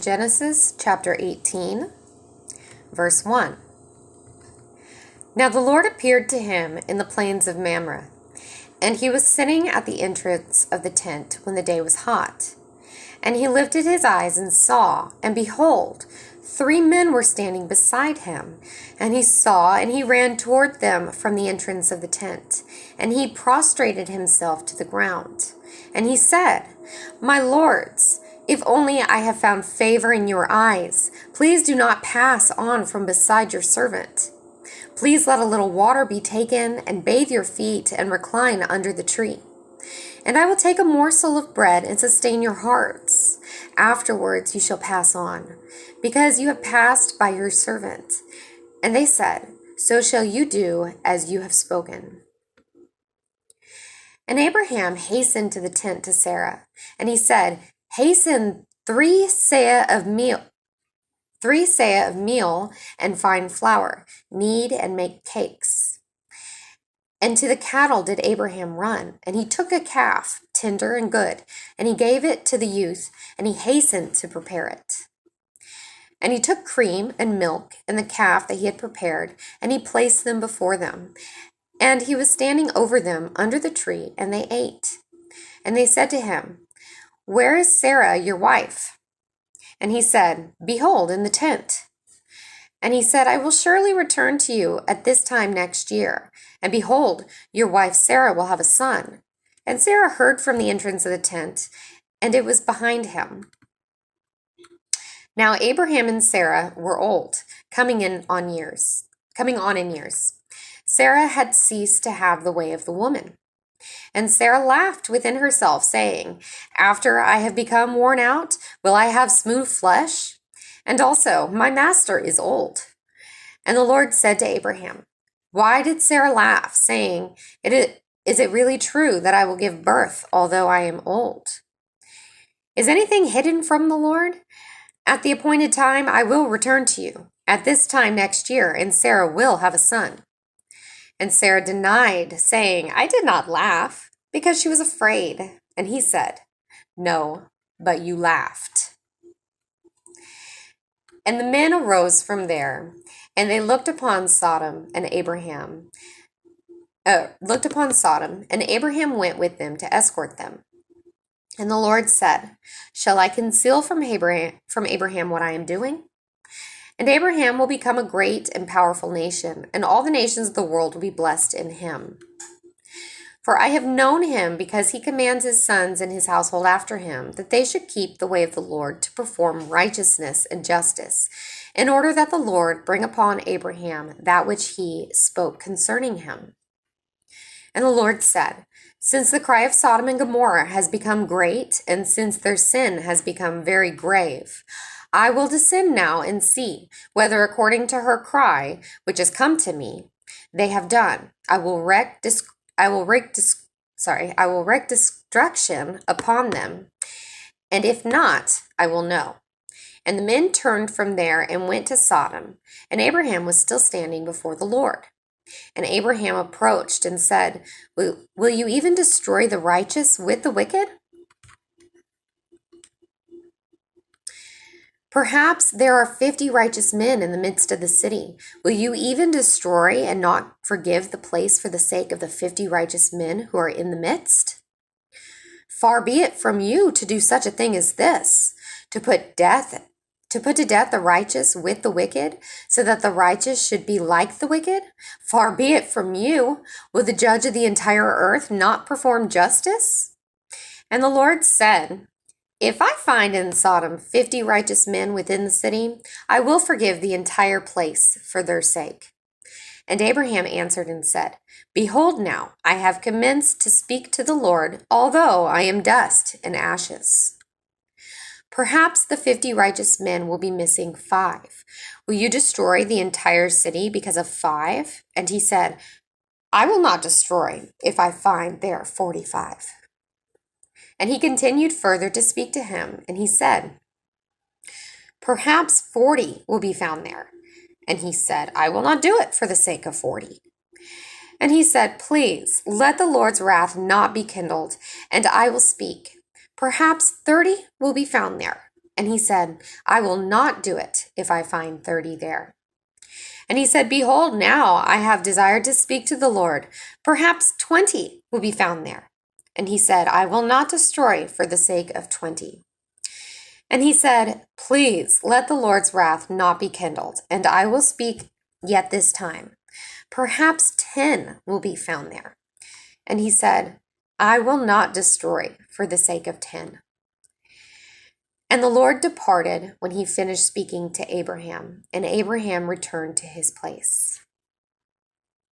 Genesis chapter 18, verse 1. Now the Lord appeared to him in the plains of Mamre, and he was sitting at the entrance of the tent when the day was hot. And he lifted his eyes and saw, and behold, 3 men were standing beside him. And he saw, and he ran toward them from the entrance of the tent. And he prostrated himself to the ground. And he said, My lords, if only I have found favor in your eyes, please do not pass on from beside your servant. Please let a little water be taken, and bathe your feet, and recline under the tree. And I will take a morsel of bread and sustain your hearts. Afterwards you shall pass on, because you have passed by your servant. And they said, So shall you do as you have spoken. And Abraham hastened to the tent to Sarah, and he said, Hasten 3 seah of meal and fine flour, knead and make cakes. And to the cattle did Abraham run, and he took a calf, tender and good, and he gave it to the youth, and he hastened to prepare it. And he took cream and milk and the calf that he had prepared, and he placed them before them. And he was standing over them under the tree, and they ate. And they said to him, Where is Sarah, your wife? And he said, Behold, in the tent. And he said, I will surely return to you at this time next year. And behold, your wife Sarah will have a son. And Sarah heard from the entrance of the tent, and it was behind him. Now Abraham and Sarah were old, coming on in years. Sarah had ceased to have the way of the woman. And Sarah laughed within herself, saying, After I have become worn out, will I have smooth flesh? And also, my master is old. And the Lord said to Abraham, Why did Sarah laugh, saying, Is it really true that I will give birth, although I am old? Is anything hidden from the Lord? At the appointed time I will return to you, at this time next year, and Sarah will have a son. And Sarah denied, saying, I did not laugh, because she was afraid. And he said, No, but you laughed. And the men arose from there, and they looked upon Sodom, and Abraham went with them to escort them. And the Lord said, Shall I conceal from Abraham what I am doing? And Abraham will become a great and powerful nation, and all the nations of the world will be blessed in him. For I have known him because he commands his sons and his household after him, that they should keep the way of the Lord to perform righteousness and justice, in order that the Lord bring upon Abraham that which he spoke concerning him. And the Lord said, Since the cry of Sodom and Gomorrah has become great, and since their sin has become very grave, I will descend now and see whether according to her cry, which has come to me, they have done. I will wreak destruction upon them, and if not, I will know. And the men turned from there and went to Sodom, and Abraham was still standing before the Lord. And Abraham approached and said, Will you even destroy the righteous with the wicked? Perhaps there are 50 righteous men in the midst of the city. Will you even destroy and not forgive the place for the sake of the 50 righteous men who are in the midst? Far be it from you to do such a thing as this, to put to death the righteous with the wicked, so that the righteous should be like the wicked? Far be it from you. Will the judge of the entire earth not perform justice? And the Lord said, If I find in Sodom 50 righteous men within the city, I will forgive the entire place for their sake. And Abraham answered and said, Behold now, I have commenced to speak to the Lord, although I am dust and ashes. Perhaps the 50 righteous men will be missing 5. Will you destroy the entire city because of 5? And he said, I will not destroy if I find there 45. And he continued further to speak to him, and he said, Perhaps 40 will be found there. And he said, I will not do it for the sake of 40. And he said, Please, let the Lord's wrath not be kindled, and I will speak. Perhaps 30 will be found there. And he said, I will not do it if I find 30 there. And he said, Behold, now I have desired to speak to the Lord. Perhaps 20 will be found there. And he said, I will not destroy for the sake of 20. And he said, Please let the Lord's wrath not be kindled, and I will speak yet this time. Perhaps 10 will be found there. And he said, I will not destroy for the sake of 10. And the Lord departed when he finished speaking to Abraham, and Abraham returned to his place.